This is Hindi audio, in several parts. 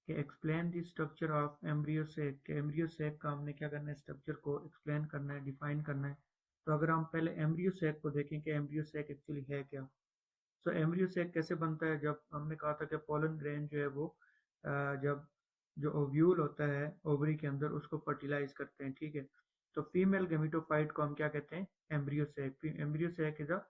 कि explain the structure of embryo sac, कि एम्ब्रियो सैक का हमने क्या करना है, स्ट्रक्चर को एक्सप्लेन करना है, डिफाइन करना है। तो अगर हम पहले एम्ब्रियो सैक को देखें कि एम्ब्रियो सैक एक्चुअली है क्या। सो एम्ब्रियो सैक कैसे बनता है, जब हमने कहा था कि पोलन ग्रेन जो है वो जब जो ओव्यूल होता है ओवरी के अंदर उसको फर्टिलाइज करते हैं, ठीक है। तो फीमेल गेमिटोफाइट को हम क्या कहते हैं, embryo sac. Embryo sac is a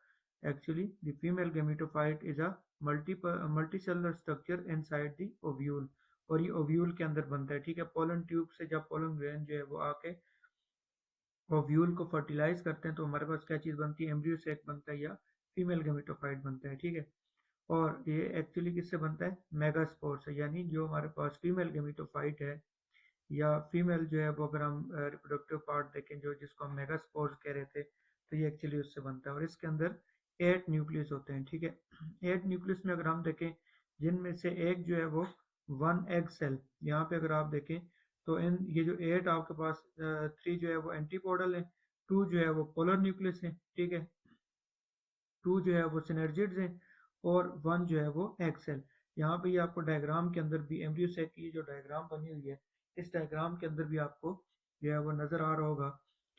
actually the female gametophyte is a multicellular structure inside the ovule, और ये ओव्यूल के अंदर बनता है, ठीक है। पोलन ट्यूब से जब पोलन ग्रेन जो है वो आके ओव्यूल को फर्टिलाइज करते हैं तो हमारे पास क्या चीज बनती है, एम्ब्रियो सैक बनता है या फीमेल गेमिटोफाइट बनता है, ठीक है। और ये एक्चुअली किससे बनता है, मेगास्पोर से, यानी जो हमारे पास फीमेल गेमिटोफाइट है या फीमेल जो है वो, अगर हम रिप्रोडक्टिव पार्ट देखें जो जिसको हम मेगास्पोर्स कह रहे थे, तो ये एक्चुअली उससे बनता है। और इसके अंदर 8 न्यूक्लियस होते हैं, ठीक है। 8 न्यूक्लियस में अगर हम देखें, जिनमें से एक जो है वो 1 एग सेल, यहाँ पे अगर आप देखें तो इन ये जो 8 आपके पास 3 जो है वो एंटीपोडल है, 2 जो है वो पोलर न्यूक्लियस है, ठीक है, 2 जो है वो सिनर्जिड्स हैं, और 1 जो है वो एक्सेल। यहाँ पे ये आपको डायग्राम के अंदर भी एम्ब्रियो सैक की जो डायग्राम बनी हुई है, इस डायग्राम के अंदर भी आपको जो है वो नजर आ रहा होगा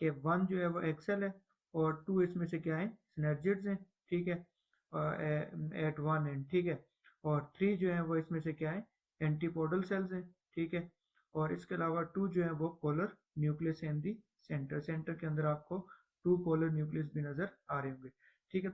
कि 1 जो है वो एक्सेल है और 2 इसमें से क्या है, सिनर्जिड्स हैं, ठीक है, एट 1 एंड, ठीक है। और 3 जो है वो इसमें से क्या है, एंटीपोडल सेल्स हैं, ठीक है। और इसके अलावा 2 जो है वो polar nucleus in the centre, centre के अंदर आपको 2 पोलर न्यूक्लियस भी नजर आ रहे होंगे, ठीक है।